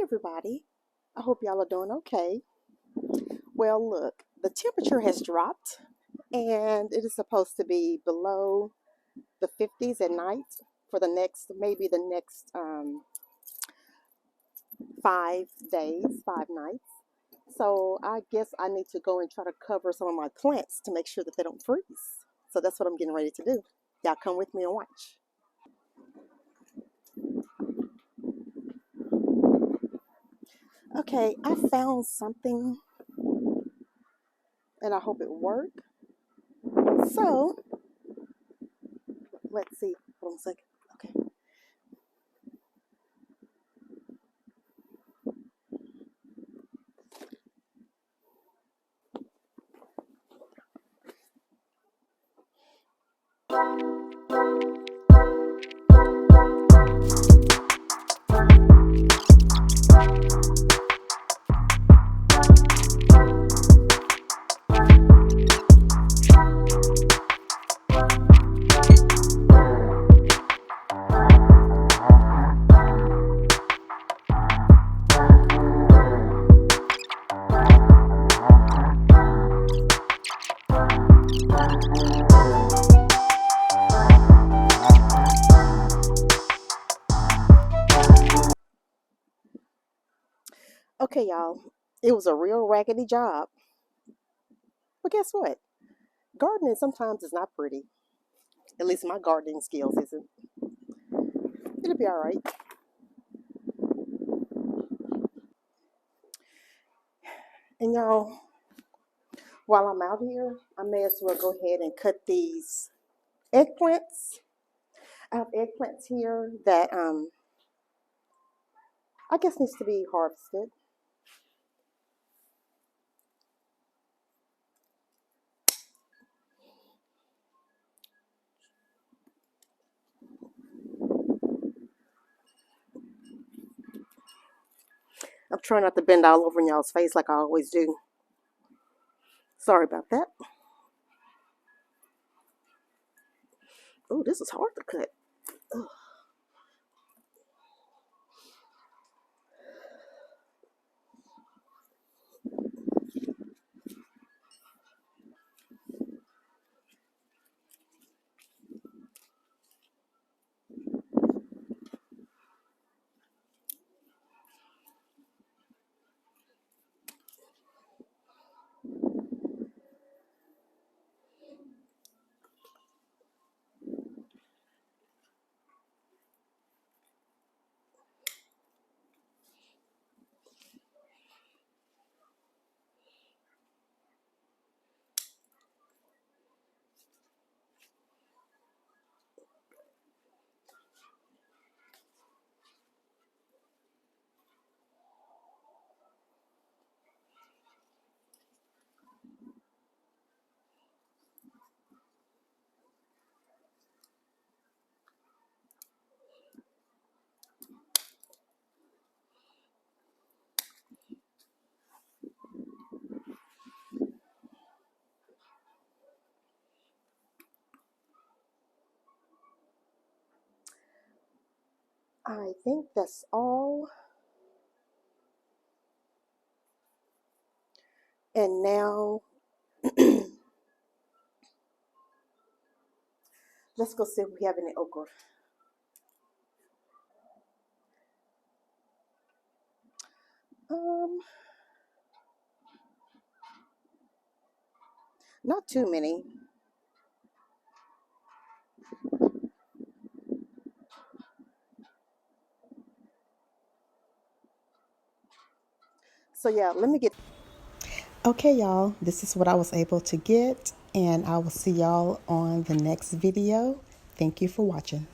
everybody. I hope y'all are doing okay. Well, look, the temperature has dropped and it is supposed to be below the 50s at night for maybe the next 5 days, 5 nights. So I guess I need to go and try to cover some of my plants to make sure that they don't freeze. So that's what I'm getting ready to do. Y'all come with me and watch. Okay, I found something and I hope it worked. So let's see. Hold on a second. Okay. Okay, y'all. It was a real raggedy job. But guess what? Gardening sometimes is not pretty. At least my gardening skills isn't. It'll be all right. And y'all, while I'm out here, I may as well go ahead and cut these eggplants. I have eggplants here that I guess needs to be harvested. I'm trying not to bend all over in y'all's face like I always do. Sorry about that. Oh, this is hard to cut. Ugh. I think that's all. And now, let's go see if we have any okra. Um, Not too many. So yeah, let me get. Okay, y'all, this is what I was able to get, and I will see y'all on the next video. Thank you for watching.